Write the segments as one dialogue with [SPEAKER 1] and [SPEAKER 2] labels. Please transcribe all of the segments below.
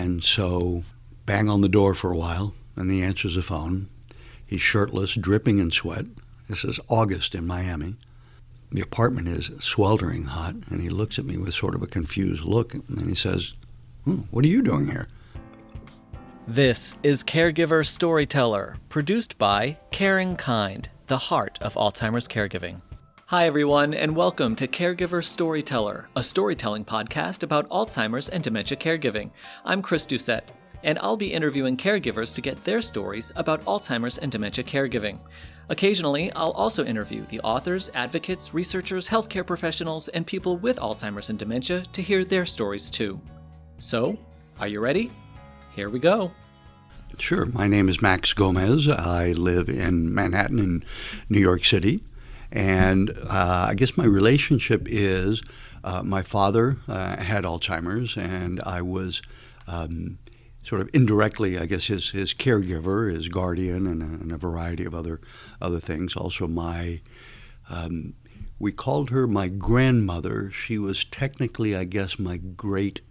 [SPEAKER 1] And so bang on the door for a while, and he answers the phone. He's shirtless, dripping in sweat. This is August in Miami. The apartment is sweltering hot, and he looks at me with sort of a confused look, and then he says, "What are you doing here?"
[SPEAKER 2] This is Caregiver Storyteller, produced by CaringKind, the heart of Alzheimer's caregiving. Hi, everyone, and welcome to Caregiver Storyteller, a storytelling podcast about Alzheimer's and dementia caregiving. I'm Chris Doucette, and I'll be interviewing caregivers to get their stories about Alzheimer's and dementia caregiving. Occasionally, I'll also interview the authors, advocates, researchers, healthcare professionals, and people with Alzheimer's and dementia to hear their stories too. So, are you ready? Here we go.
[SPEAKER 1] Sure. My name is Max Gomez. I live in Manhattan in New York City. And I guess my relationship is my father had Alzheimer's, and I was sort of indirectly, I guess, his caregiver, his guardian, and a variety of other things. Also, we called her my grandmother. She was technically, I guess, my great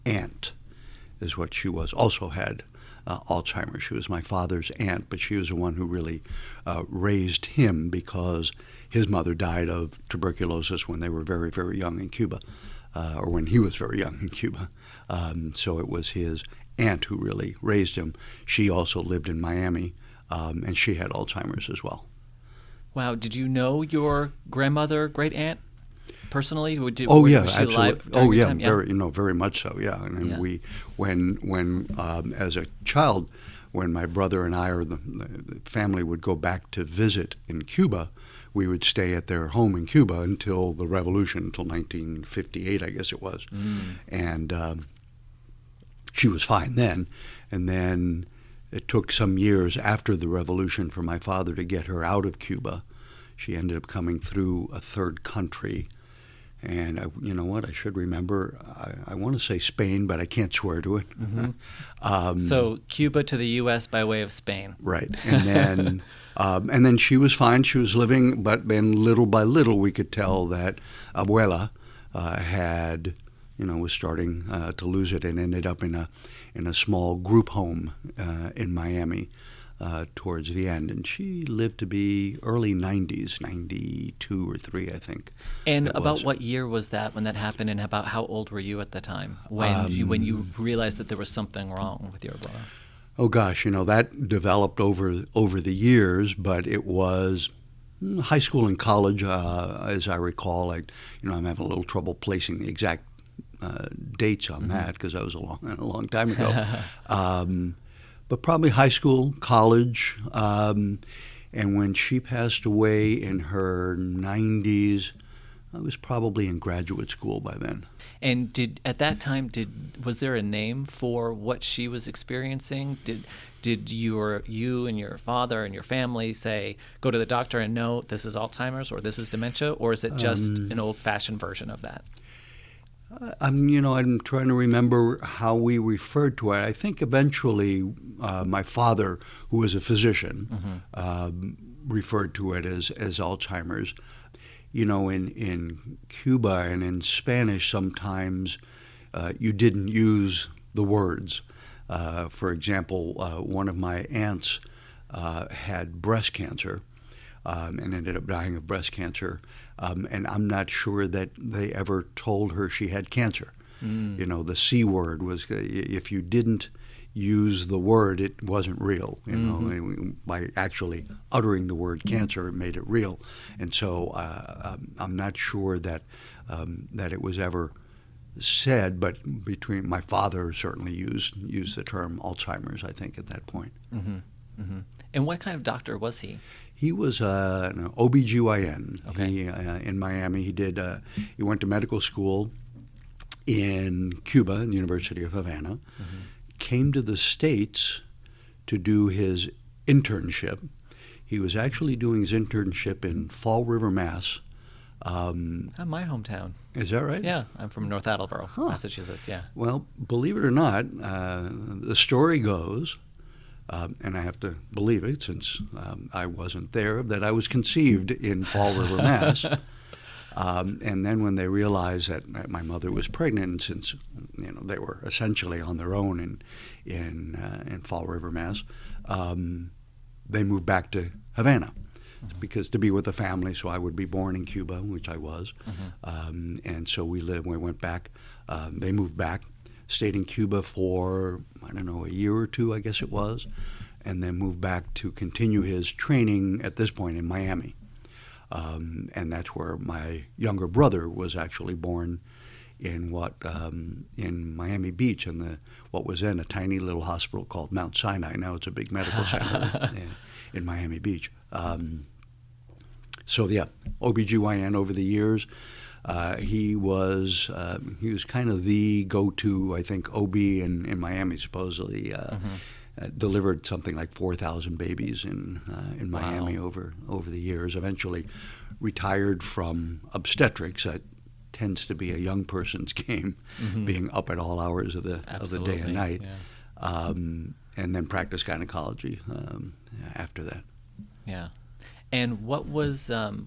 [SPEAKER 1] aunt, is what she was. Also had Alzheimer's. She was my father's aunt, but she was the one who really raised him because his mother died of tuberculosis when they were very, very young in Cuba, or when he was very young in Cuba. So it was his aunt who really raised him. She also lived in Miami, and she had Alzheimer's as well.
[SPEAKER 2] Wow, did you know your grandmother, great aunt, personally? Was she
[SPEAKER 1] absolutely.
[SPEAKER 2] alive during your time?
[SPEAKER 1] Very much so. Yeah, and we, when as a child, when my brother and I or the family would go back to visit in Cuba, we would stay at their home in Cuba until the revolution, until 1958, I guess it was, and she was fine then, and then it took some years after the revolution for my father to get her out of Cuba. She ended up coming through a third country. And you know what? I should remember. I want to say Spain, but I can't swear to it.
[SPEAKER 2] Mm-hmm. So Cuba to the U.S. by way of Spain.
[SPEAKER 1] Right, and then she was fine. She was living, but then little by little, we could tell that Abuela was starting to lose it, and ended up in a small group home in Miami. Towards the end, and she lived to be early 90s, 92 or 3, I think.
[SPEAKER 2] And about what year was that when that happened, and about how old were you at the time when you realized that there was something wrong with your brother?
[SPEAKER 1] Oh gosh, that developed over the years, but it was high school and college, as I recall. I'm having a little trouble placing the exact dates on that because that was a long time ago. But probably high school, college, and when she passed away in her 90s, I was probably in graduate school by then.
[SPEAKER 2] And at that time, was there a name for what she was experiencing? Did you and your father and your family say, go to the doctor and know this is Alzheimer's or this is dementia, or is it just an old-fashioned version of that?
[SPEAKER 1] I'm trying to remember how we referred to it. I think eventually my father, who was a physician, referred to it as Alzheimer's. In Cuba and in Spanish, sometimes you didn't use the words. For example, one of my aunts had breast cancer and ended up dying of breast cancer. And I'm not sure that they ever told her she had cancer. The C word was, if you didn't use the word, it wasn't real. By actually uttering the word cancer, it made it real. And so I'm not sure that it was ever said, but between my father certainly used the term Alzheimer's, I think, at that point.
[SPEAKER 2] Mm-hmm. Mm-hmm. And what kind of doctor was he?
[SPEAKER 1] He was an OBGYN.
[SPEAKER 2] Okay.
[SPEAKER 1] In Miami. He went to medical school in Cuba, in the University of Havana, came to the States to do his internship. He was actually doing his internship in Fall River, Mass.
[SPEAKER 2] My hometown.
[SPEAKER 1] Is that right?
[SPEAKER 2] Yeah, I'm from North Attleboro, Massachusetts, yeah.
[SPEAKER 1] Well, believe it or not, the story goes, and I have to believe it since I wasn't there, that I was conceived in Fall River, Mass. And then when they realized that my mother was pregnant, and since they were essentially on their own in Fall River, Mass, they moved back to Havana. Because to be with the family, so I would be born in Cuba, which I was, and so we went back. They moved back, stayed in Cuba for a year or two, I guess it was, and then moved back to continue his training at this point in Miami, and that's where my younger brother was actually born in in Miami Beach, in what was then a tiny little hospital called Mount Sinai. Now it's a big medical center in Miami Beach. So yeah, OBGYN over the years. He was kind of the go-to, I think, OB in Miami. Supposedly delivered something like 4,000 babies in Miami over the years. Eventually retired from obstetrics. That tends to be a young person's game, being up at all hours of the day and night. Yeah. And then practiced gynecology after that.
[SPEAKER 2] Yeah. And what was the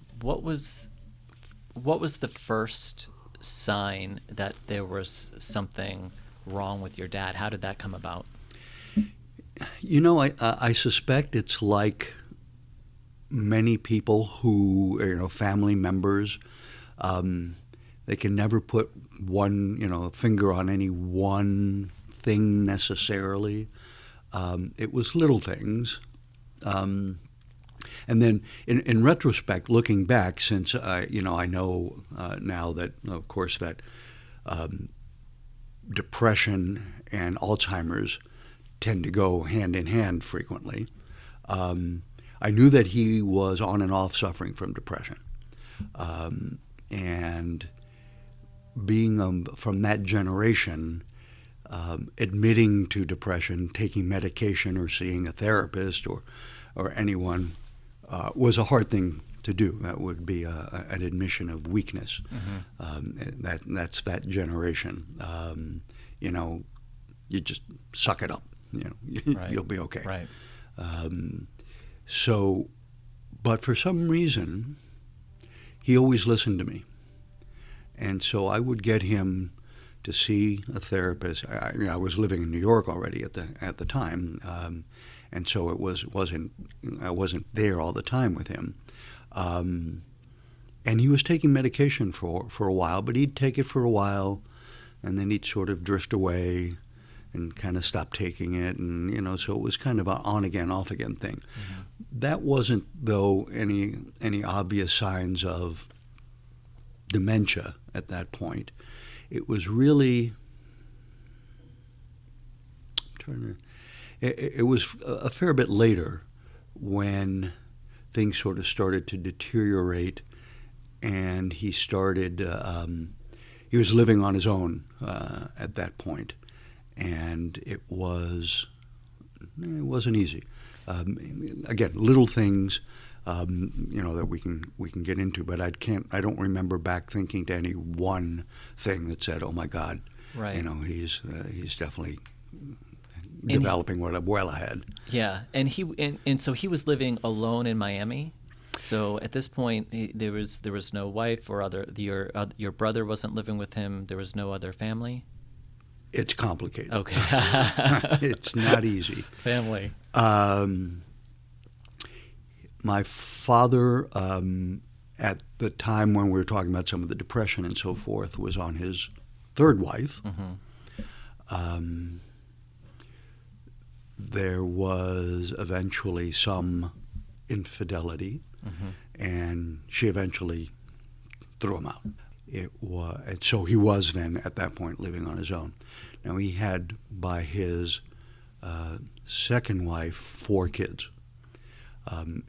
[SPEAKER 2] first sign that there was something wrong with your dad? How did that come about?
[SPEAKER 1] I suspect it's like many people who, family members, they can never put one, finger on any one thing necessarily. It was little things. And then, in retrospect, looking back, since I know now that, of course, that depression and Alzheimer's tend to go hand in hand frequently, I knew that he was on and off suffering from depression, and being from that generation, admitting to depression, taking medication, or seeing a therapist or anyone. Was a hard thing to do. That would be an admission of weakness. That's that generation. You just suck it up.
[SPEAKER 2] Right.
[SPEAKER 1] You'll be okay.
[SPEAKER 2] Right.
[SPEAKER 1] But for some reason, he always listened to me, and so I would get him to see a therapist. I was living in New York already at the time. And so I wasn't there all the time with him, and he was taking medication for a while. But he'd take it for a while, and then he'd sort of drift away, and kind of stop taking it, and so it was kind of an on again, off again thing. That wasn't though any obvious signs of dementia at that point. It was really It was a fair bit later when things sort of started to deteriorate, and he started. He was living on his own at that point, and it wasn't easy. Again, little things, that we can get into, but I don't remember back thinking to any one thing that said, "Oh my God,
[SPEAKER 2] right."
[SPEAKER 1] He's definitely developing what I'm well ahead.
[SPEAKER 2] Yeah, and so he was living alone in Miami. So at this point, there was no wife or your brother wasn't living with him. There was no other family.
[SPEAKER 1] It's complicated.
[SPEAKER 2] Okay,
[SPEAKER 1] it's not easy.
[SPEAKER 2] Family.
[SPEAKER 1] My father, at the time when we were talking about some of the depression and so forth, was on his third wife. There was eventually some infidelity, and she eventually threw him out. And so he was then, at that point, living on his own. Now, he had, by his second wife, 4 kids.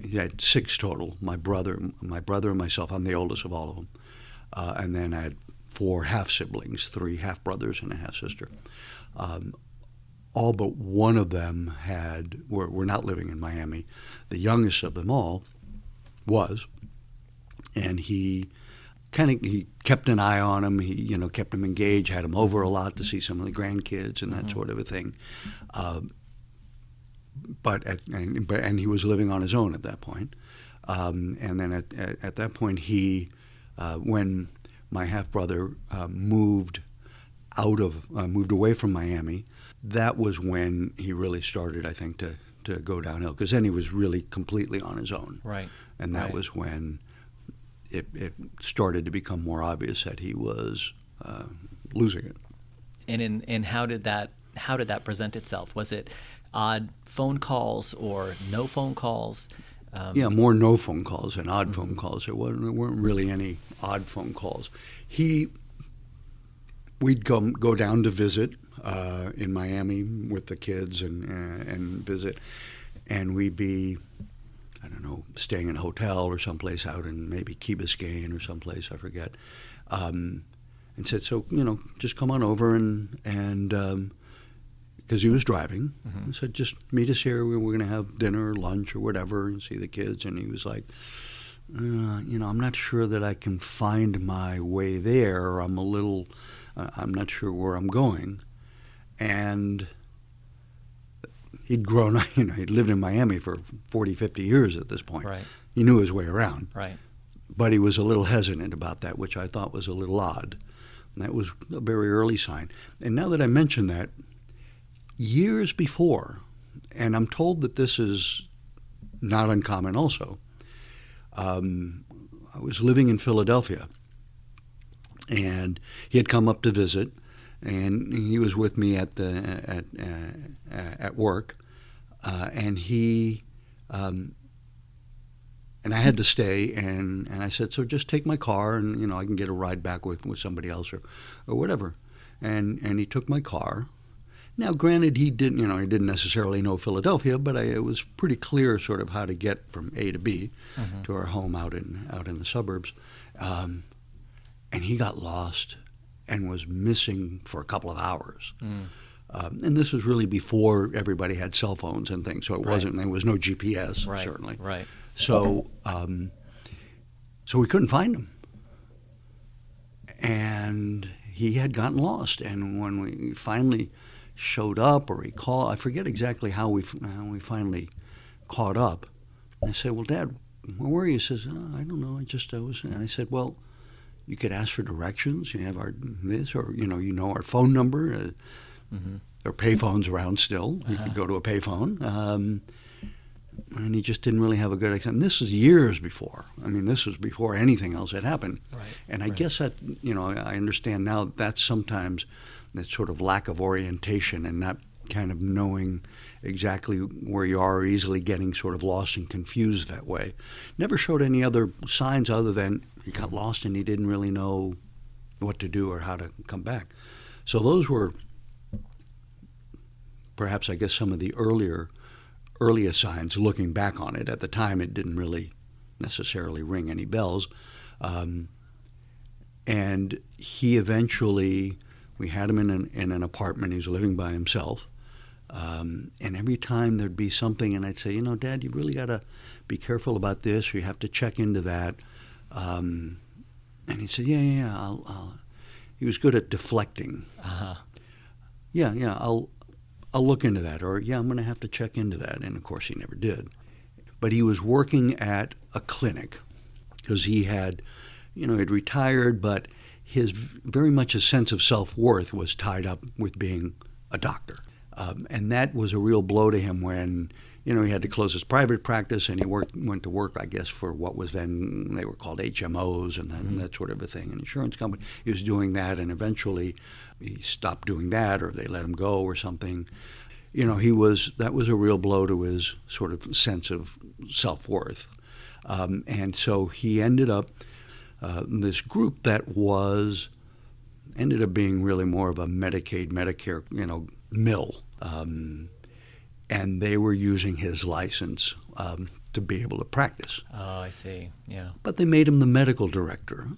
[SPEAKER 1] He had 6 total. My brother and myself. I'm the oldest of all of them. And then I had 4 half-siblings, 3 half-brothers and a half-sister. All but one of them were not living in Miami. The youngest of them all was, and he kept an eye on him. He kept him engaged, had him over a lot to see some of the grandkids and that sort of a thing. But he was living on his own at that point. And then at that point he When my half-brother moved away from Miami, that was when he really started, I think, to go downhill, because then he was really completely on his own.
[SPEAKER 2] Right.
[SPEAKER 1] And that was when it started to become more obvious that he was losing it.
[SPEAKER 2] And how did that present itself? Was it odd phone calls or no phone calls?
[SPEAKER 1] More no phone calls than odd phone calls. There weren't really any odd phone calls. We'd go down to visit in Miami with the kids and visit, and we'd be, I don't know, staying in a hotel or someplace out in maybe Key Biscayne or someplace, I forget, and said, so, just come on over and because he was driving, I said, just meet us here. We're going to have dinner or lunch or whatever and see the kids. And he was like, I'm not sure that I can find my way there. I'm not sure where I'm going. And he'd grown up, he'd lived in Miami for 40, 50 years at this point.
[SPEAKER 2] Right.
[SPEAKER 1] He knew his way around.
[SPEAKER 2] Right.
[SPEAKER 1] But he was a little hesitant about that, which I thought was a little odd. And that was a very early sign. And now that I mention that, years before, and I'm told that this is not uncommon also, I was living in Philadelphia, and he had come up to visit, and he was with me at work, and he and I had to stay, and I said, so just take my car, and I can get a ride back with somebody else or whatever, and he took my car. Now, granted, he didn't necessarily know Philadelphia, but it was pretty clear sort of how to get from A to B to our home out in the suburbs. And he got lost and was missing for a couple of hours. And this was really before everybody had cell phones and things, so there was no GPS, certainly.
[SPEAKER 2] Right.
[SPEAKER 1] So, so we couldn't find him. And he had gotten lost. And when we finally showed up, or he called, I forget exactly how we finally caught up. I said, well, Dad, where were you? He says, I don't know, I was, and I said, well, you could ask for directions, you have our our phone number, there are payphones around still, you could go to a payphone, and he just didn't really have a good accent. And this is years before. This was before anything else had happened.
[SPEAKER 2] Right.
[SPEAKER 1] And I guess that, I understand now that's sometimes that sort of lack of orientation and not kind of knowing exactly where you are, or easily getting sort of lost and confused that way. Never showed any other signs other than he got lost and he didn't really know what to do or how to come back. So those were perhaps, I guess, some of the earliest signs looking back on it. At the time, it didn't really necessarily ring any bells. And he eventually, we had him in an apartment. He was living by himself. And every time there'd be something, and I'd say, Dad, you really got to be careful about this, or you have to check into that. And he said, yeah, I'll. He was good at deflecting. I'll look into that, or I'm going to have to check into that. And of course, he never did. But he was working at a clinic because he had, he'd retired, but very much his sense of self-worth was tied up with being a doctor. And that was a real blow to him when, he had to close his private practice, and he went to work, I guess, for what was then, they were called HMOs and then that sort of a thing, an insurance company. He was doing that, and eventually he stopped doing that, or they let him go or something. That was a real blow to his sort of sense of self-worth. And so he ended up, this group that ended up being really more of a Medicaid, Medicare, mill. And they were using his license to be able to practice.
[SPEAKER 2] Oh, I see. Yeah.
[SPEAKER 1] But they made him the medical director.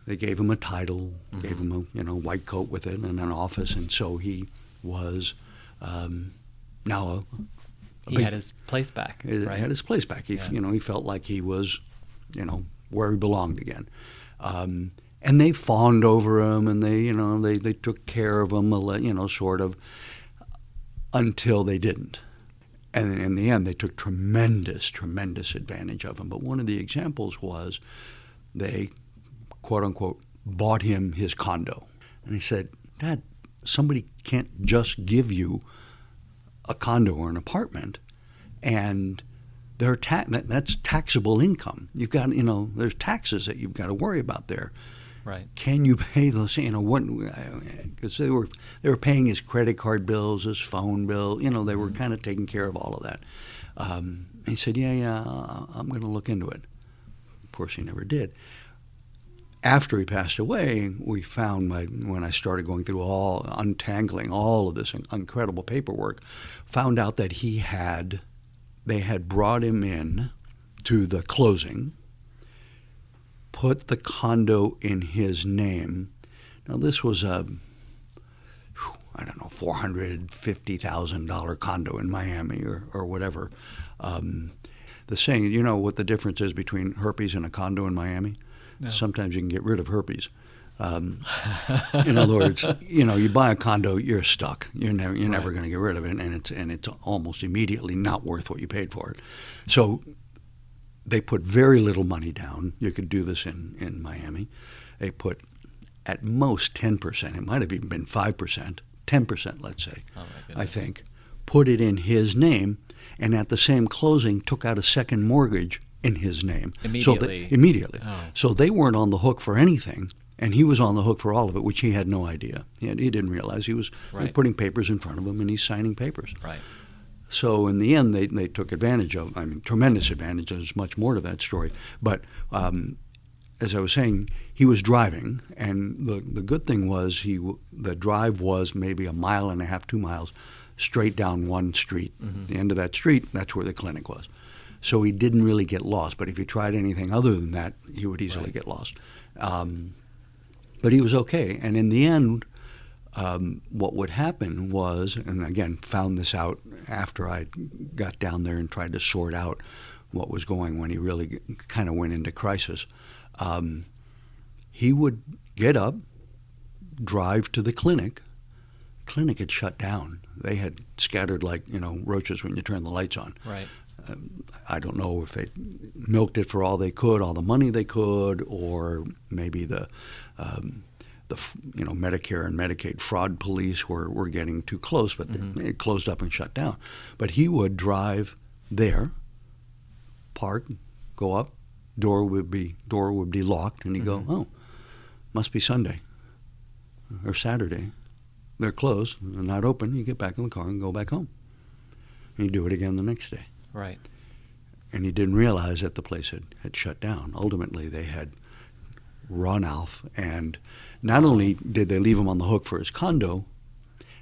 [SPEAKER 1] They gave him a title, gave him a white coat with it and an office, and so he was now
[SPEAKER 2] he had his place back.
[SPEAKER 1] He had his place back. He felt like he was, where he belonged again. And they fawned over him, and they took care of him, sort of, until they didn't. And in the end, they took tremendous advantage of him. But one of the examples was they, quote unquote, bought him his condo. And he said, Dad, somebody can't just give you a condo or an apartment, and that's taxable income. You've got, there's taxes that you've got to worry about there.
[SPEAKER 2] Right.
[SPEAKER 1] Can you pay those? Because they were paying his credit card bills, his phone bill. They were kind of taking care of all of that. He said, "Yeah, I'm going to look into it." Of course, he never did. After he passed away, we found when I started going through untangling all of this incredible paperwork, found out that they had brought him in to the closing, put the condo in his name. Now, this was a, $450,000 condo in Miami or whatever. The saying, you know what the difference is between herpes and a condo in Miami? No. Sometimes you can get rid of herpes. In other words, you buy a condo, you're stuck. You're never going to get rid of it, and it's almost immediately not worth what you paid for it. So they put very little money down. You could do this in Miami. They put at most 10%. It might have even been 5%, 10%, let's say. Oh, my goodness. I think. Put it in his name, and at the same closing took out a second mortgage in his name. Immediately. Immediately. Oh. So they weren't on the hook for anything, and he was on the hook for all of it, which he had no idea. He didn't realize he was putting papers in front of him, and he's signing papers.
[SPEAKER 2] Right.
[SPEAKER 1] So in the end, they took advantage of, tremendous advantage. There's much more to that story. But as I was saying, he was driving, and the good thing was the drive was maybe 1.5 miles, 2 miles, straight down one street. Mm-hmm. The end of that street, that's where the clinic was. So he didn't really get lost. But if you tried anything other than that, he would easily get lost. But he was okay. And in the end, what would happen was, and again, found this out after I got down there and tried to sort out what was going when he really kind of went into crisis, he would get up, drive to the clinic. Clinic had shut down. They had scattered like, roaches when you turn the lights on. Right. I don't know if they milked it for all they could, all the money they could, or maybe the Medicare and Medicaid fraud police were getting too close, but it closed up and shut down. But he would drive there, park, go up, door would be locked, and he'd go, oh, must be Sunday or Saturday. They're closed, they're not open. You get back in the car and go back home. And he'd do it again the next day.
[SPEAKER 2] Right.
[SPEAKER 1] And he didn't realize that the place had shut down. Ultimately, they had run off, and not only did they leave him on the hook for his condo,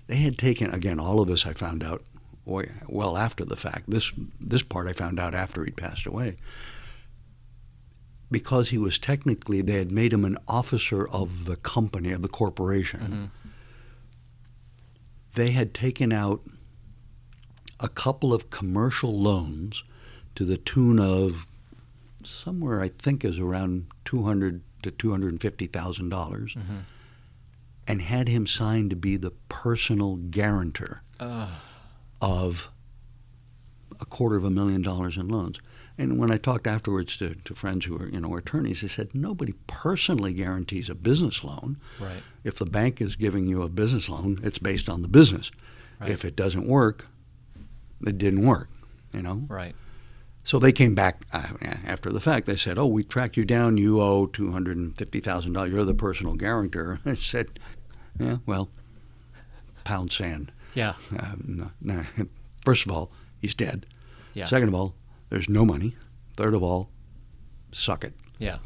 [SPEAKER 1] they had taken, again, all of this I found out well after the fact. This part I found out after he'd passed away. Because he was technically, they had made him an officer of the company, of the corporation. Mm-hmm. They had taken out a couple of commercial loans to the tune of somewhere I think is around $200,000 to $250,000, and had him signed to be the personal guarantor of $250,000 in loans. And when I talked afterwards to friends who are attorneys, they said nobody personally guarantees a business loan. Right. If the bank is giving you a business loan, it's based on the business. Right. If it doesn't work, it didn't work. Right. So they came back after the fact. They said, "Oh, we tracked you down. You owe $250,000. You're the personal guarantor." I said, "Yeah, well, pound sand." Yeah. No. First of all, he's dead. Yeah. Second of all, there's no money. Third of all, suck it. Yeah.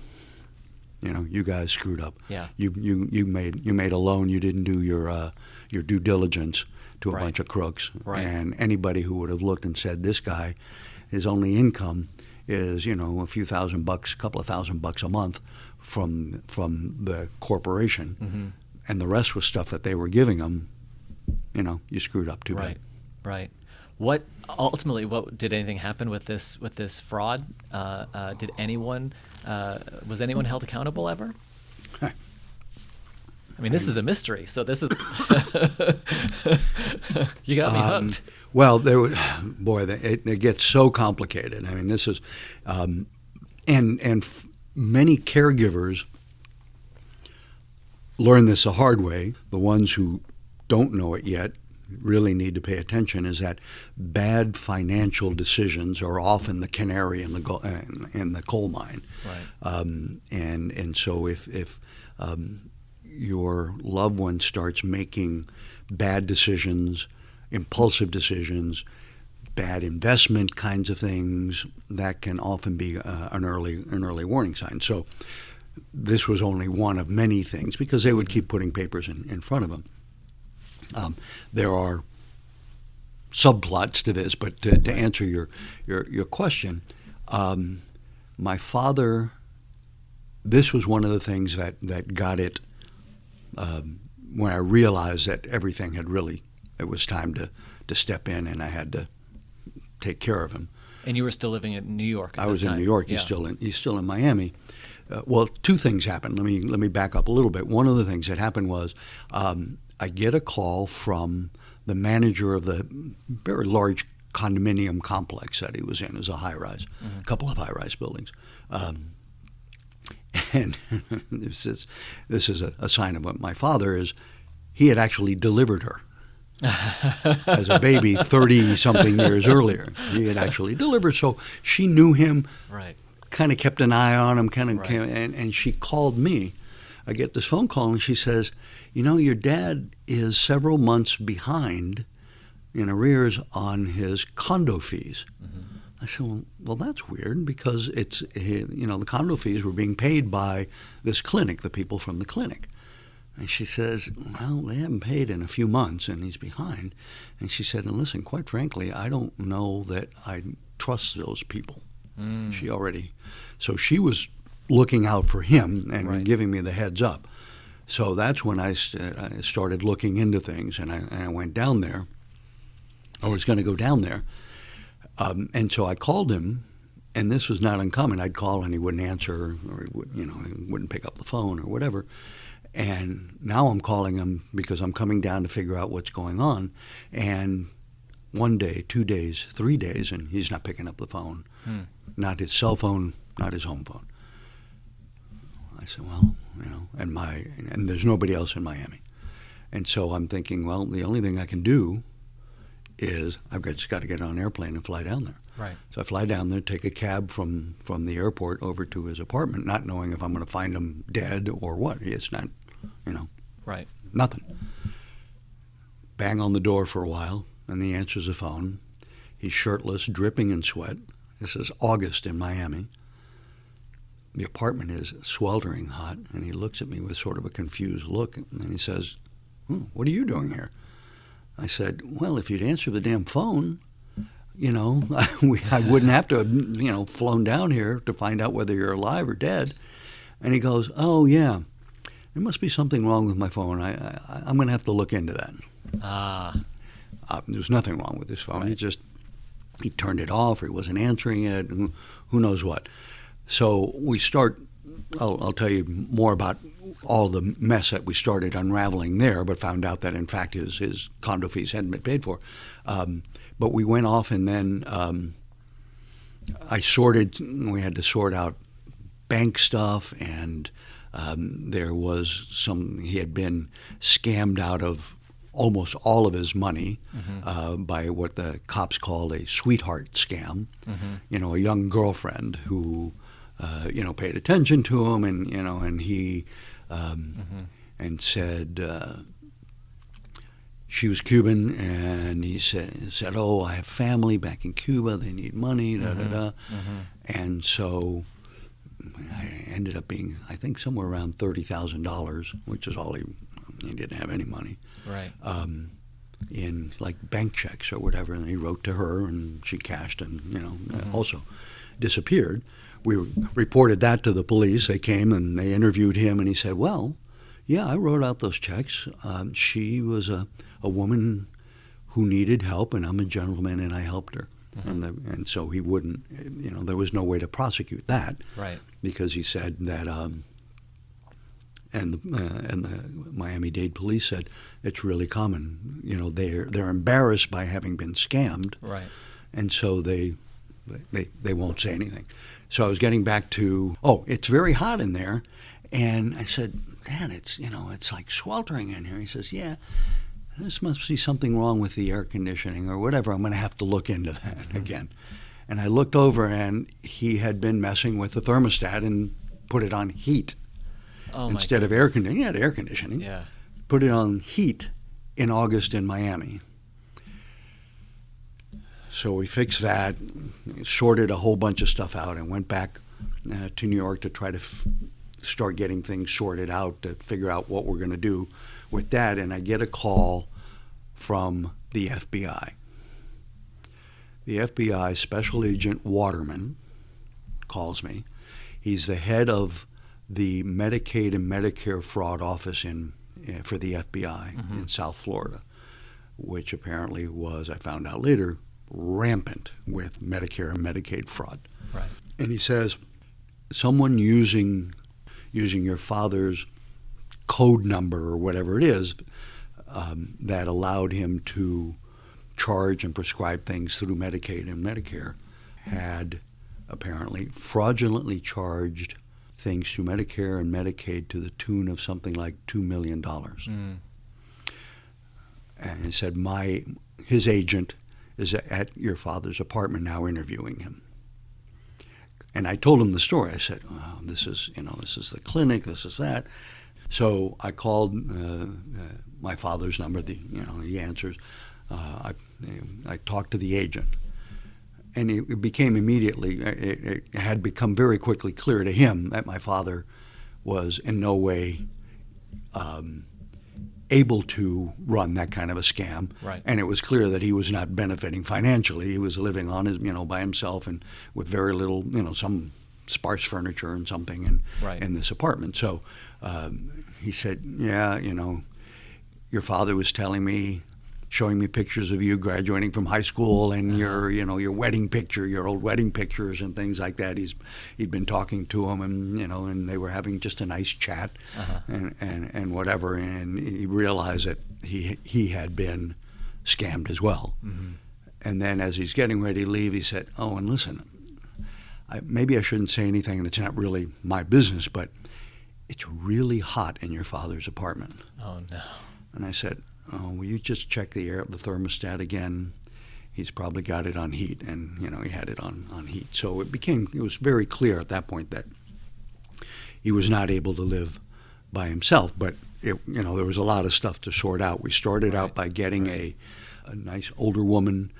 [SPEAKER 1] You guys screwed up. Yeah. You made a loan. You didn't do your due diligence to a bunch of crooks. Right. And anybody who would have looked and said, this guy, his only income is a few $1,000, a couple of $1,000 a month from the corporation, and the rest was stuff that they were giving him. You screwed up too bad.
[SPEAKER 2] Right. What did anything happen with this fraud? Did anyone was anyone held accountable ever? I mean, this is a mystery. So this is you got me hooked.
[SPEAKER 1] Well, it gets so complicated. I mean, this is and many caregivers learn this the hard way. The ones who don't know it yet really need to pay attention, is that bad financial decisions are often the canary in the coal mine.
[SPEAKER 2] Right.
[SPEAKER 1] And so if your loved one starts making bad decisions, impulsive decisions, bad investment kinds of things, that can often be an early warning sign. So this was only one of many things, because they would keep putting papers in front of them. There are subplots to this, but to answer your question, my father, this was one of the things that got it when I realized that everything had really, it was time to step in, and I had to take care of him.
[SPEAKER 2] And you were still living in New York at
[SPEAKER 1] I was
[SPEAKER 2] this time.
[SPEAKER 1] in New York.
[SPEAKER 2] Yeah.
[SPEAKER 1] He's still in Miami. Well, two things happened. Let me back up a little bit. One of the things that happened was I get a call from the manager of the very large condominium complex that he was in. It was a high-rise, a couple of high-rise buildings. And this is a sign of what my father is. He had actually delivered her as a baby 30-something years earlier. He had actually delivered, so she knew him.
[SPEAKER 2] Right.
[SPEAKER 1] Kind of kept an eye on him,
[SPEAKER 2] Right.
[SPEAKER 1] and she called me. I get this phone call, and she says, your dad is several months behind in arrears on his condo fees. Mm-hmm. I said, well, that's weird, because the condo fees were being paid by this clinic, the people from the clinic. And she says, well, they haven't paid in a few months, and he's behind. And she said, and listen, quite frankly, I don't know that I trust those people. So she was looking out for him and
[SPEAKER 2] Right.
[SPEAKER 1] giving me the heads up. So that's when I started looking into things, and I went down there. I was going to go down there. And so I called him, and this was not uncommon. I'd call and he wouldn't answer, or he wouldn't pick up the phone or whatever. And now I'm calling him because I'm coming down to figure out what's going on. And 1 day, 2 days, 3 days, and he's not picking up the phone. Not his cell phone, not his home phone. I said, well, and there's nobody else in Miami. And so I'm thinking, well, the only thing I can do is I've just got to get on an airplane and fly down there.
[SPEAKER 2] Right.
[SPEAKER 1] So I fly down there, take a cab from the airport over to his apartment, not knowing if I'm going to find him dead or what. It's not,
[SPEAKER 2] Right.
[SPEAKER 1] nothing. Bang on the door for a while, and he answers the phone. He's shirtless, dripping in sweat. This is August in Miami. The apartment is sweltering hot, and he looks at me with sort of a confused look, and he says, what are you doing here? I said, well, if you'd answer the damn phone, I wouldn't have to, flown down here to find out whether you're alive or dead. And he goes, oh, yeah, there must be something wrong with my phone. I'm going to have to look into that. There was nothing wrong with his phone.
[SPEAKER 2] Right.
[SPEAKER 1] He turned it off, or he wasn't answering it, who knows what. So we start, I'll tell you more about all the mess that we started unraveling there, but found out that, in fact, his condo fees hadn't been paid for. But we went off, and then we had to sort out bank stuff, and there was he had been scammed out of almost all of his money by what the cops called a sweetheart scam. A young girlfriend who paid attention to him, and he and said she was Cuban, and he said, oh, I have family back in Cuba, they need money, and so I ended up being, I think, somewhere around $30,000, which is all he didn't have any money.
[SPEAKER 2] Right.
[SPEAKER 1] In like bank checks or whatever, and he wrote to her, and she cashed, and also disappeared. We reported that to the police. They came and they interviewed him, and he said, well, yeah, I wrote out those checks. She was a woman who needed help, and I'm a gentleman, and I helped her. And so he wouldn't, there was no way to prosecute that.
[SPEAKER 2] Right.
[SPEAKER 1] Because he said that, and the Miami-Dade police said it's really common. They're embarrassed by having been scammed.
[SPEAKER 2] Right.
[SPEAKER 1] And so they won't say anything. So I was getting back to, it's very hot in there. And I said, Dad, it's like sweltering in here. He says, yeah, this must be something wrong with the air conditioning or whatever. I'm going to have to look into that again. And I looked over, and he had been messing with the thermostat and put it on heat instead of air conditioning. He had air conditioning.
[SPEAKER 2] Yeah.
[SPEAKER 1] Put it on heat in August in Miami. So we fixed that, sorted a whole bunch of stuff out, and went back to New York to try to start getting things sorted out, to figure out what we're going to do with that. And I get a call from the FBI. The FBI Special Agent Waterman calls me. He's the head of the Medicaid and Medicare fraud office for the FBI in South Florida, which apparently was, I found out later, rampant with Medicare and Medicaid fraud.
[SPEAKER 2] Right.
[SPEAKER 1] And he says, someone using your father's code number or whatever it is that allowed him to charge and prescribe things through Medicaid and Medicare had apparently fraudulently charged things to Medicare and Medicaid to the tune of something like $2 million. And he said, his agent is at your father's apartment now interviewing him. And I told him the story. I said, this is the clinic, this is that. So I called my father's number. He answers. I talked to the agent, and it became immediately. It had become very quickly clear to him that my father was in no way able to run that kind of a scam.
[SPEAKER 2] Right.
[SPEAKER 1] And it was clear that he was not benefiting financially. He was living on his, by himself and with very little, some sparse furniture and something in this apartment. So he said, yeah, your father was showing me pictures of you graduating from high school and your wedding picture, your old wedding pictures and things like that. He'd been talking to him, and they were having just a nice chat and whatever. And he realized that he had been scammed as well. Mm-hmm. And then as he's getting ready to leave, he said, "Oh, and listen, maybe I shouldn't say anything, and it's not really my business, but it's really hot in your father's apartment."
[SPEAKER 2] Oh no!
[SPEAKER 1] And I said, "Oh, will you just check the thermostat again? He's probably got it on heat," and he had it on heat. So it was very clear at that point that he was not able to live by himself. But there was a lot of stuff to sort out. We started out by getting a nice older woman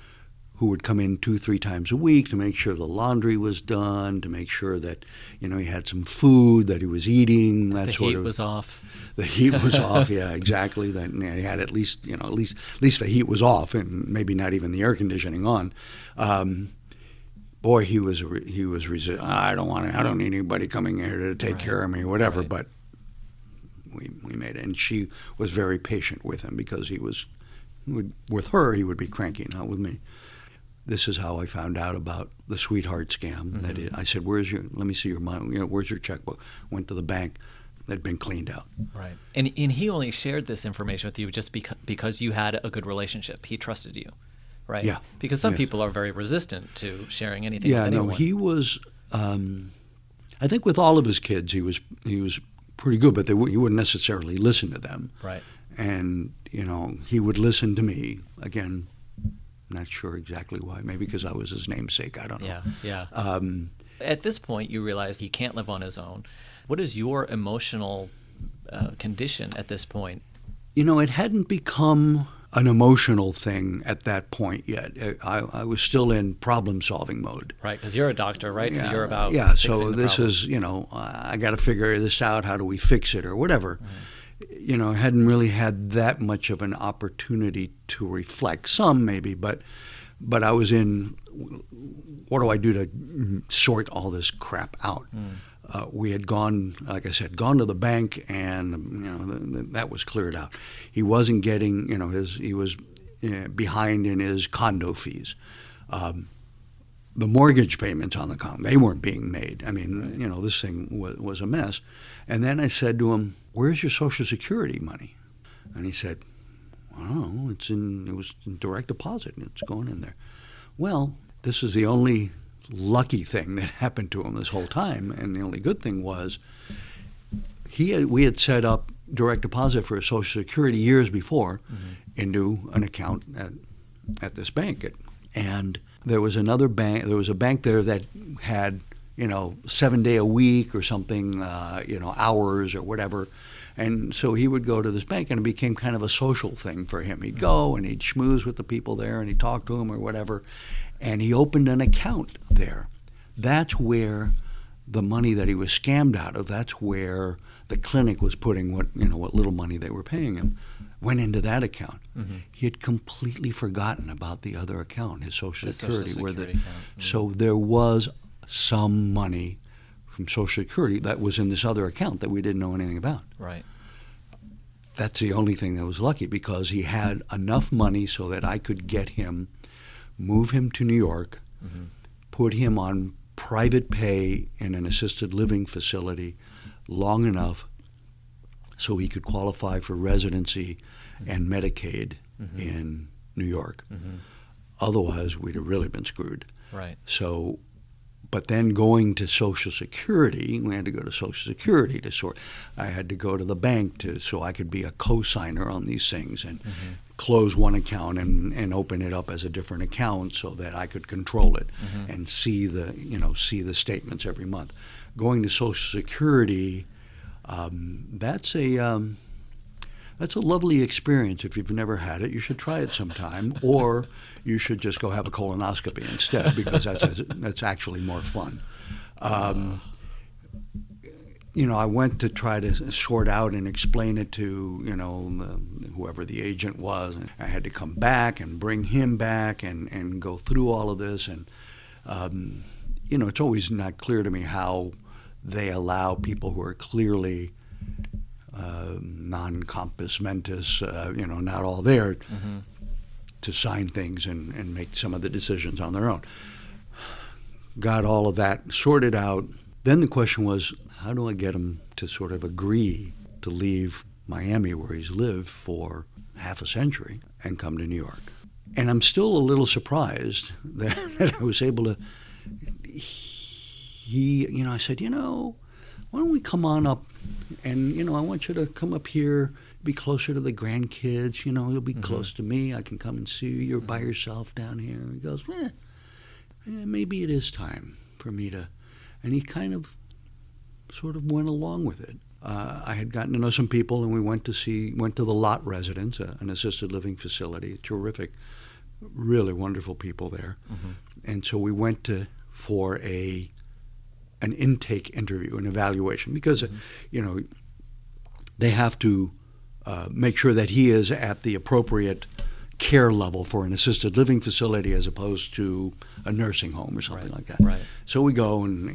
[SPEAKER 1] who would come in 2-3 times a week to make sure the laundry was done, to make sure that he had some food that he was eating. That
[SPEAKER 2] the
[SPEAKER 1] sort
[SPEAKER 2] heat
[SPEAKER 1] of
[SPEAKER 2] was off.
[SPEAKER 1] The heat was off. Yeah, exactly. That he had at least the heat was off, and maybe not even the air conditioning on. Boy, he was I don't need anybody coming here to take care of me or whatever. Right. But we made it, and she was very patient with him because with her he would be cranky, not with me. This is how I found out about the sweetheart scam. Mm-hmm. I said, let me see your money. Where's your checkbook? Went to the bank. It had been cleaned out.
[SPEAKER 2] Right. And he only shared this information with you just because you had a good relationship. He trusted you, right?
[SPEAKER 1] Yeah.
[SPEAKER 2] Because some people are very resistant to sharing anything with anyone.
[SPEAKER 1] Yeah, no, he was, I think with all of his kids, he was pretty good, but he wouldn't necessarily listen to them.
[SPEAKER 2] Right.
[SPEAKER 1] And, he would listen to me. Again, not sure exactly why. Maybe because I was his namesake. I don't know.
[SPEAKER 2] Yeah. At this point, you realize he can't live on his own. What is your emotional condition at this point?
[SPEAKER 1] It hadn't become an emotional thing at that point yet. I was still in problem-solving mode.
[SPEAKER 2] Right, because you're a doctor, right?
[SPEAKER 1] Yeah,
[SPEAKER 2] so you're about
[SPEAKER 1] so this
[SPEAKER 2] problem.
[SPEAKER 1] is, I got to figure this out. How do we fix it or whatever? I hadn't really had that much of an opportunity to reflect. Some maybe, but I was in, what do I do to sort all this crap out? We had gone to the bank, and that was cleared out. He wasn't getting, he was behind in his condo fees. The mortgage payments on the condo, they weren't being made. I mean, right. This thing was a mess. And then I said to him, "Where's your Social Security money?" And he said, "I don't know. It was in direct deposit, and it's going in there." Well, this is the only lucky thing that happened to him this whole time, and the only good thing was we had set up direct deposit for Social Security years before into an account at this bank. And there was another bank. There was a bank there that had 7 day a week or something, hours or whatever. And so he would go to this bank, and it became kind of a social thing for him. He'd go and he'd schmooze with the people there, and he'd talk to them or whatever. And he opened an account there. That's where the money that he was scammed out of, that's where the clinic was putting what little money they were paying him, went into that account. He had completely forgotten about the other account, his Social Security.
[SPEAKER 2] Account.
[SPEAKER 1] So there was some money from Social Security that was in this other account that we didn't know anything about.
[SPEAKER 2] Right.
[SPEAKER 1] That's the only thing that was lucky, because he had enough money so that I could move him to New York, put him on private pay in an assisted living facility long enough so he could qualify for residency and Medicaid in New York. Otherwise, we'd have really been screwed.
[SPEAKER 2] Right.
[SPEAKER 1] So, but then going to Social Security, we had to go to Social Security to sort. I had to go to the bank so I could be a co-signer on these things and close one account and open it up as a different account so that I could control it and see the statements every month. Going to Social Security, that's a lovely experience. If you've never had it, you should try it sometime, or you should just go have a colonoscopy instead, because that's actually more fun. I went to try to sort out and explain it to whoever the agent was. I had to come back and bring him back and go through all of this, and it's always not clear to me how they allow people who are clearly non-compos mentis, not all there, to sign things and make some of the decisions on their own. Got all of that sorted out. Then the question was, how do I get him to sort of agree to leave Miami, where he's lived for half a century, and come to New York? And I'm still a little surprised that I was able to. I said, why don't we come on up, and I want you to come up here, be closer to the grandkids. You'll be close to me. I can come and see you. You're by yourself down here. And he goes, maybe it is time for me to. And he kind of sort of went along with it. I had gotten to know some people, and we went to the Lot Residence, an assisted living facility. Terrific, really wonderful people there. And so we went for an intake interview, an evaluation, because they have to make sure that he is at the appropriate care level for an assisted living facility as opposed to a nursing home or something like that.
[SPEAKER 2] Right.
[SPEAKER 1] So we go, and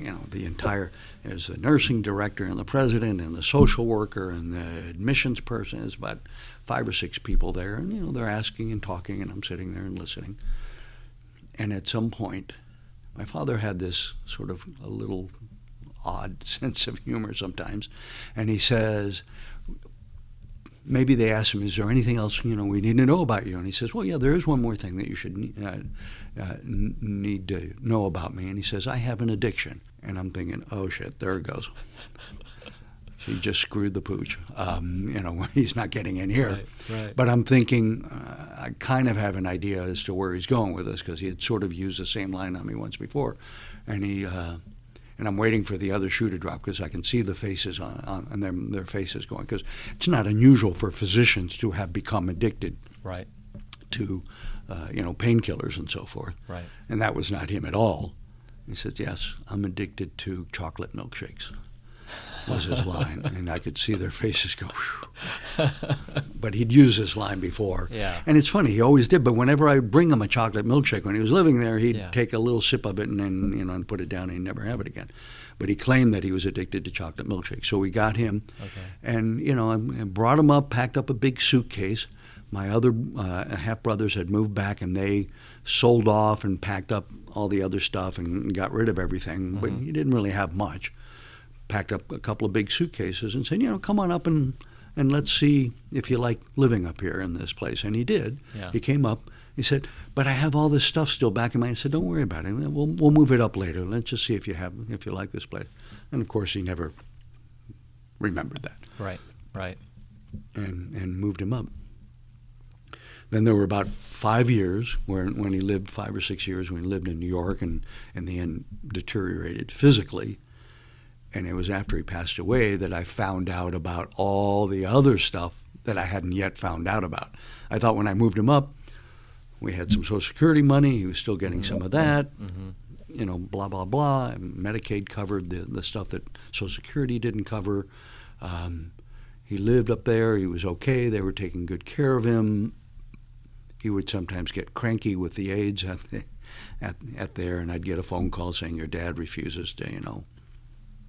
[SPEAKER 1] there's the nursing director and the president and the social worker and the admissions person. There's about 5 or 6 people there, and they're asking and talking, and I'm sitting there and listening. And at some point, my father had this sort of a little odd sense of humor sometimes, and he says, maybe they asked him, is there anything else we need to know about you? And he says, well, yeah, there is one more thing that you should need to know about me. And he says, I have an addiction. And I'm thinking, oh shit, there it goes. He just screwed the pooch. He's not getting in here.
[SPEAKER 2] Right.
[SPEAKER 1] But I'm thinking, I kind of have an idea as to where he's going with this, because he had sort of used the same line on me once before. And I'm waiting for the other shoe to drop, because I can see the faces on their faces going, because it's not unusual for physicians to have become addicted to painkillers and so forth.
[SPEAKER 2] Right.
[SPEAKER 1] And that was not him at all. He said, yes, I'm addicted to chocolate milkshakes, was his line. And I could see their faces go, whew. But he'd used this line before.
[SPEAKER 2] Yeah.
[SPEAKER 1] And it's funny, he always did, but whenever I bring him a chocolate milkshake when he was living there, he'd take a little sip of it and then, and put it down, and he'd never have it again. But he claimed that he was addicted to chocolate milkshakes. So we got him, and, I brought him up, packed up a big suitcase. My other half-brothers had moved back, and they sold off and packed up all the other stuff and got rid of everything, but he didn't really have much. Packed up a couple of big suitcases and said, come on up and let's see if you like living up here in this place. And he did.
[SPEAKER 2] Yeah.
[SPEAKER 1] He came up, He said, but I have all this stuff still back in my. I said, don't worry about it. We'll move it up later. Let's just see if you like this place. And of course, he never remembered that.
[SPEAKER 2] Right.
[SPEAKER 1] And moved him up. Then there were about 5 years when he lived, 5 or 6 years when he lived in New York, and in the end deteriorated physically. And it was after he passed away that I found out about all the other stuff that I hadn't yet found out about. I thought when I moved him up, we had some Social Security money. He was still getting some of that. Blah, blah, blah. Medicaid covered the stuff that Social Security didn't cover. He lived up there. He was okay. They were taking good care of him. He would sometimes get cranky with the aides at there, and I'd get a phone call saying your dad refuses to,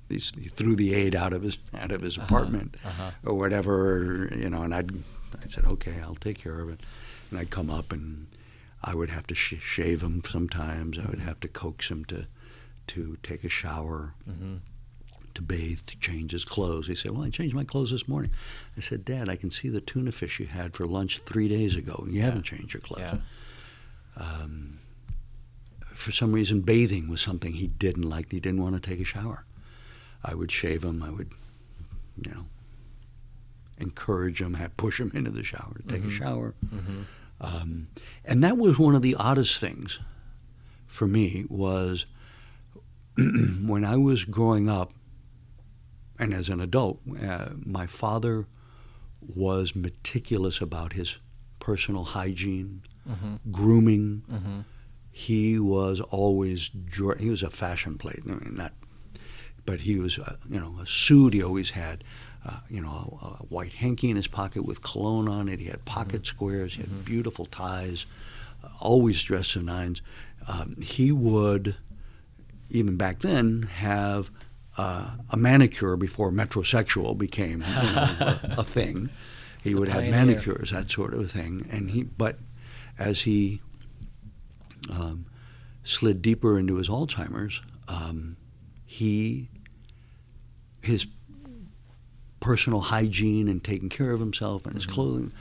[SPEAKER 1] he threw the aide out of his apartment or whatever, and I said, okay, I'll take care of it. And I'd come up and I would have to shave him sometimes. I would have to coax him to take a shower, to bathe, to change his clothes. He said, well, I changed my clothes this morning. I said, Dad, I can see the tuna fish you had for lunch 3 days ago, and you haven't changed your clothes. Yeah. For some reason, bathing was something he didn't like. He didn't want to take a shower. I would shave him. I would, encourage him, push him into the shower to take a shower. And that was one of the oddest things for me was when I was growing up and as an adult, my father was meticulous about his personal hygiene, grooming. He was always, he was a fashion plate, but he was, a suit he always had. A white hanky in his pocket with cologne on it. He had pocket squares. He had beautiful ties, always dressed to nines. He would, even back then, have a manicure before metrosexual became a thing. He would have manicures, that sort of thing. But as he slid deeper into his Alzheimer's, his personal hygiene and taking care of himself and his clothing,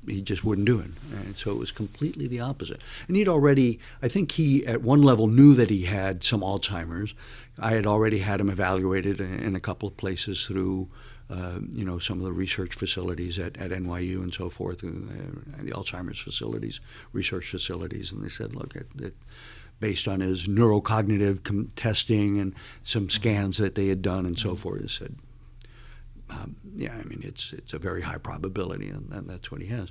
[SPEAKER 1] he just wouldn't do it. And so it was completely the opposite. And I think he at one level knew that he had some Alzheimer's. I had already had him evaluated in a couple of places through, some of the research facilities at NYU and so forth, the Alzheimer's facilities, research facilities. And they said, look, based on his neurocognitive testing and some scans that they had done and so forth, they said, it's a very high probability, and that's what he has.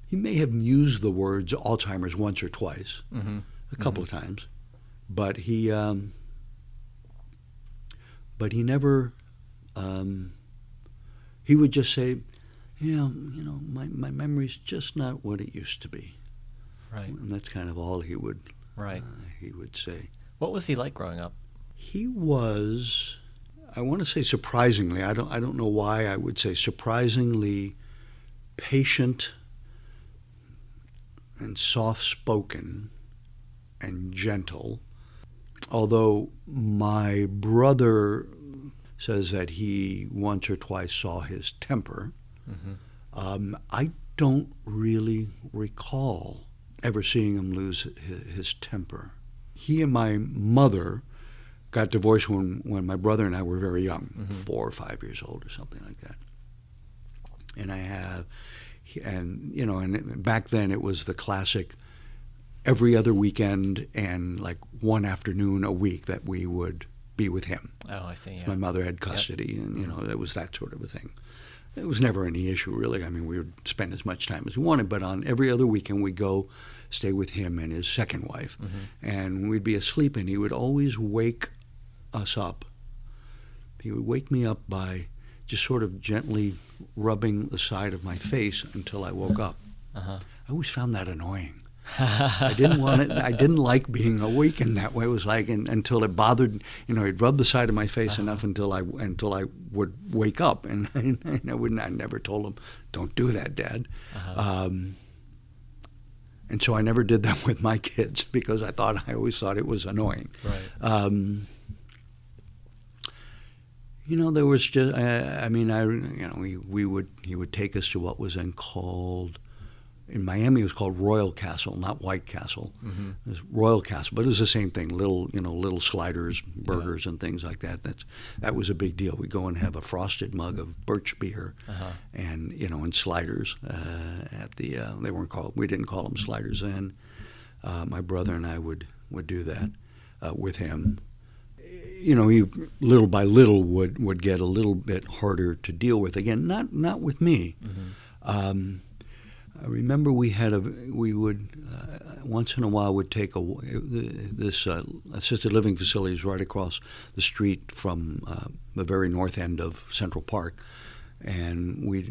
[SPEAKER 1] He may have used the words Alzheimer's once or twice, a couple of times, but he never. He would just say, my memory's just not what it used to be.
[SPEAKER 2] Right.
[SPEAKER 1] And that's kind of all he would.
[SPEAKER 2] Right.
[SPEAKER 1] He would say.
[SPEAKER 2] What was he like growing up?
[SPEAKER 1] He was. I want to say surprisingly, I don't know why I would say surprisingly patient and soft-spoken and gentle, although my brother says that he once or twice saw his temper. I don't really recall ever seeing him lose his temper. He and my mother got divorced when my brother and I were very young, 4 or 5 years old or something like that. And back then it was the classic every other weekend and like one afternoon a week that we would be with him.
[SPEAKER 2] Oh, I see. Yeah.
[SPEAKER 1] My mother had custody, and it was that sort of a thing. It was never any issue, really. I mean, we would spend as much time as we wanted, but on every other weekend we'd go stay with him and his second wife, and we'd be asleep, and he would always wake us up. He would wake me up by just sort of gently rubbing the side of my face until I woke up. I always found that annoying. I didn't want it. I didn't like being awakened that way. It was like until it bothered. He'd rub the side of my face enough until I would wake up, and I never told him, "Don't do that, Dad." And so I never did that with my kids because I always thought it was annoying.
[SPEAKER 2] Right.
[SPEAKER 1] There was just. He would take us to what was then called in Miami, it was called Royal Castle, not White Castle. It was Royal Castle, but it was the same thing. Little sliders, burgers, and things like that. That was a big deal. We go and have a frosted mug of birch beer, and and sliders at the. They weren't called. We didn't call them sliders then. My brother and I would do that with him. He little by little would get a little bit harder to deal with. Again, not with me. I remember we would once in a while would take this assisted living facility is right across the street from the very north end of Central Park, and we'd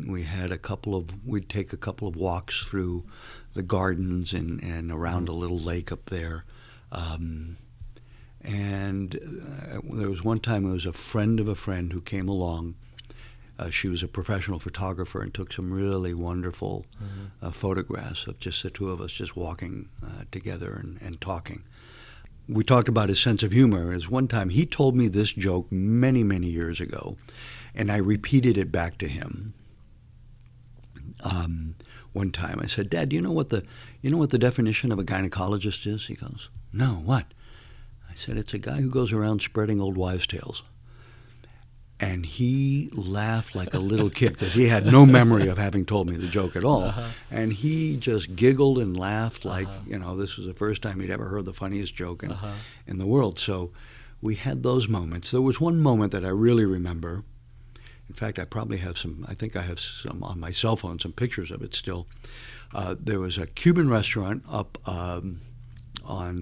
[SPEAKER 1] take a couple of walks through the gardens and around a little lake up there. And there was one time it was a friend of a friend who came along. She was a professional photographer and took some really wonderful photographs of just the two of us just walking together and talking. We talked about his sense of humor. As one time he told me this joke many, many years ago, and I repeated it back to him. One time I said, "Dad, do you know what the definition of a gynecologist is?" He goes, "No, what?" I said, "It's a guy who goes around spreading old wives' tales." And he laughed like a little kid because he had no memory of having told me the joke at all. And he just giggled and laughed like, this was the first time he'd ever heard the funniest joke in the world. So we had those moments. There was one moment that I really remember. In fact, I think I have some on my cell phone, some pictures of it still. There was a Cuban restaurant up on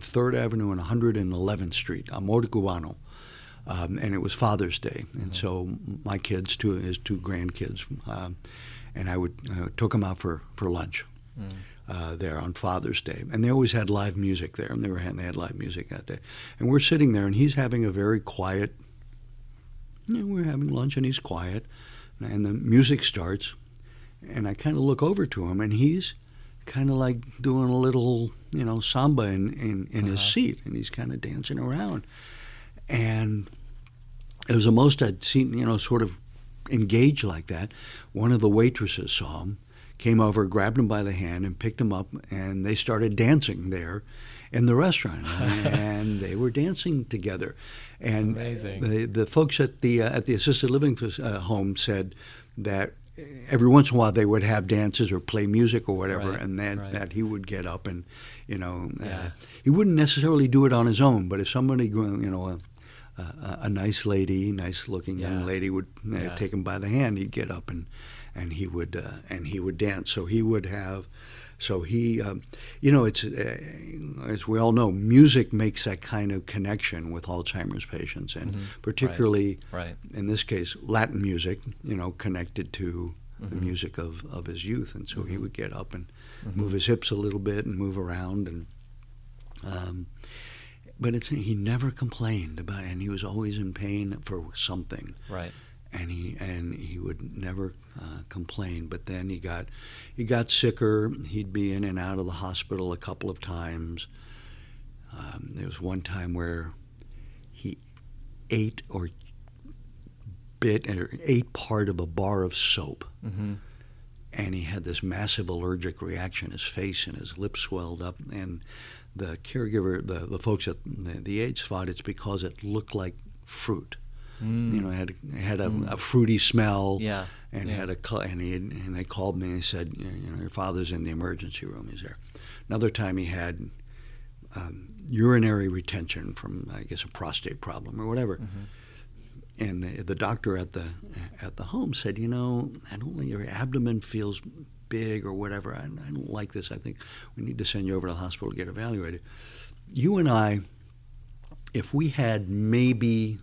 [SPEAKER 1] 3rd Avenue and 111th Street, Amor Cubano. And it was Father's Day, and so my kids, his two grandkids, and I took them out for lunch there on Father's Day, and they always had live music there, and they had live music that day, and we're sitting there, and he's having a very quiet. We're having lunch, and he's quiet, and the music starts, and I kind of look over to him, and he's kind of like doing a little, samba in his seat, and he's kind of dancing around. And it was the most I'd seen, sort of engaged like that. One of the waitresses saw him, came over, grabbed him by the hand, and picked him up, and they started dancing there in the restaurant. And they were dancing together. And
[SPEAKER 2] amazing.
[SPEAKER 1] The folks at the assisted living home said that every once in a while they would have dances or play music or whatever, and that he would get up and, he wouldn't necessarily do it on his own, but if somebody, a nice lady, nice-looking young lady would take him by the hand, he'd get up and he would dance. So he would have, it's as we all know, music makes that kind of connection with Alzheimer's patients, and particularly in this case, Latin music, connected to the music of his youth, and so he would get up and move his hips a little bit and move around and. But he never complained about it, and he was always in pain for something.
[SPEAKER 2] Right.
[SPEAKER 1] And he would never complain. But then he got sicker. He'd be in and out of the hospital a couple of times. There was one time where he ate part of a bar of soap. And he had this massive allergic reaction. His face and his lips swelled up, and the caregiver, the folks at the aides thought it's because it looked like fruit. It had a fruity smell, and they called me and they said, your father's in the emergency room. He's there. Another time he had urinary retention from, I guess, a prostate problem or whatever. And the doctor at the home said, I don't think your abdomen feels big or whatever. I don't like this. I think we need to send you over to the hospital to get evaluated. You and I, if we had maybe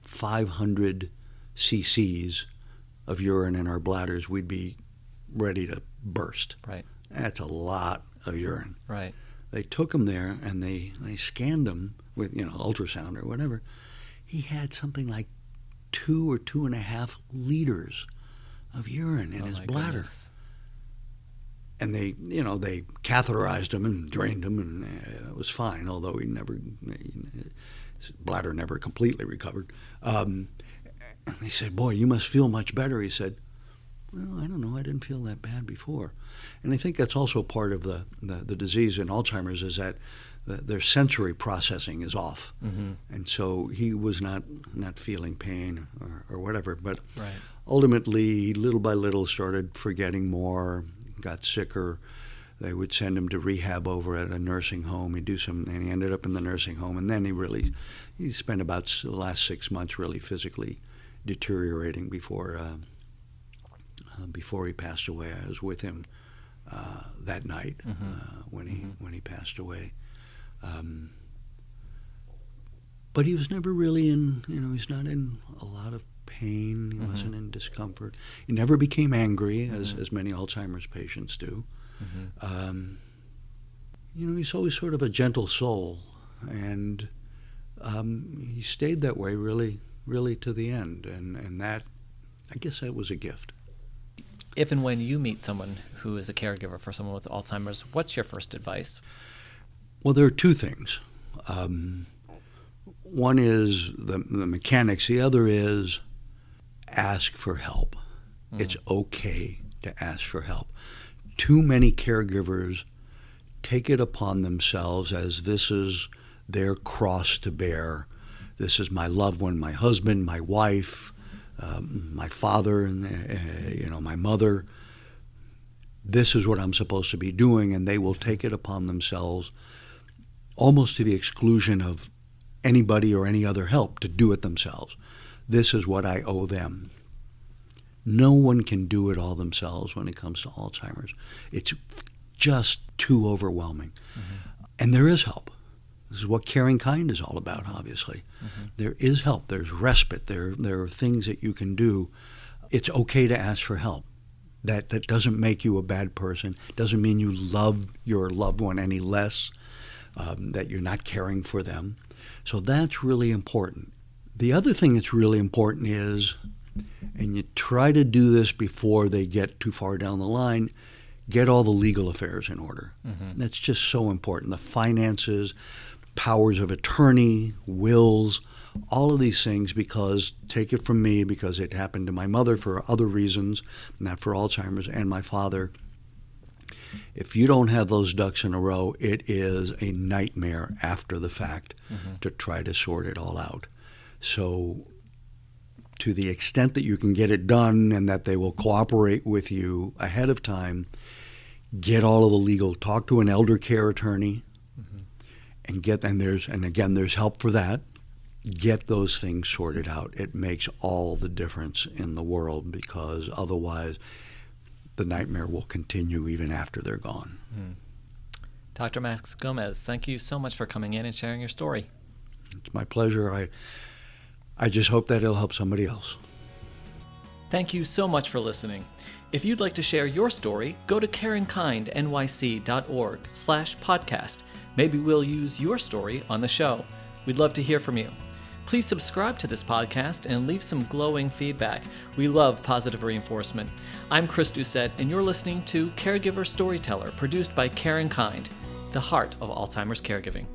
[SPEAKER 1] 500 cc's of urine in our bladders, we'd be ready to burst.
[SPEAKER 2] Right.
[SPEAKER 1] That's a lot of urine.
[SPEAKER 2] Right.
[SPEAKER 1] They took him there and they scanned him with ultrasound or whatever. He had something like 2 or 2.5 liters of urine in his bladder.
[SPEAKER 2] Goodness.
[SPEAKER 1] And they catheterized him and drained him, and it was fine, although his bladder never completely recovered. They said, "Boy, you must feel much better." He said, well, I don't know, I didn't feel that bad before. And I think that's also part of the disease in Alzheimer's is that their sensory processing is off.
[SPEAKER 2] Mm-hmm.
[SPEAKER 1] And so he was not feeling pain or whatever. But
[SPEAKER 2] Right.
[SPEAKER 1] ultimately, little by little, started forgetting more, got sicker. They would send him to rehab over at a nursing home. He'd do some, and he ended up in the nursing home. And then he spent about the last 6 months really physically deteriorating before he passed away. I was with him that night when he passed away. But he was never really he's not in a lot of pain. He wasn't in discomfort. He never became angry, as many Alzheimer's patients do. He's always sort of a gentle soul, and he stayed that way really, really to the end. And that, I guess that was a gift.
[SPEAKER 2] If and when you meet someone who is a caregiver for someone with Alzheimer's, what's your first advice?
[SPEAKER 1] Well, there are two things. One is the mechanics. The other is ask for help. It's okay to ask for help. Too many caregivers take it upon themselves as this is their cross to bear. This is my loved one, my husband, my wife, my father, and my mother. This is what I'm supposed to be doing, and they will take it upon themselves, almost to the exclusion of anybody or any other help, to do it themselves. This is what I owe them. No one can do it all themselves when it comes to Alzheimer's. It's just too overwhelming. And there is help. This is what CaringKind is all about, obviously. There is help. There's respite. There are things that you can do. It's okay to ask for help. That doesn't make you a bad person. Doesn't mean you love your loved one any less, that you're not caring for them. So that's really important. The other thing that's really important is, and you try to do this before they get too far down the line, get all the legal affairs in order. That's just so important. The finances, powers of attorney, wills, all of these things, because take it from me, because it happened to my mother for other reasons, not for Alzheimer's, and my father. If you don't have those ducks in a row, it is a nightmare after the fact to try to sort it all out. So to the extent that you can get it done and that they will cooperate with you ahead of time, get all of the legal, talk to an elder care attorney, and again, there's help for that. Get those things sorted out. It makes all the difference in the world, because otherwise the nightmare will continue even after they're gone.
[SPEAKER 2] Dr. Max Gomez, thank you so much for coming in and sharing your story.
[SPEAKER 1] It's my pleasure. I just hope that it'll help somebody else.
[SPEAKER 2] Thank you so much for listening. If you'd like to share your story, go to caringkindnyc.org/podcast. Maybe we'll use your story on the show. We'd love to hear from you. Please subscribe to this podcast and leave some glowing feedback. We love positive reinforcement. I'm Chris Doucette, and you're listening to Caregiver Storyteller, produced by CaringKind, the heart of Alzheimer's caregiving.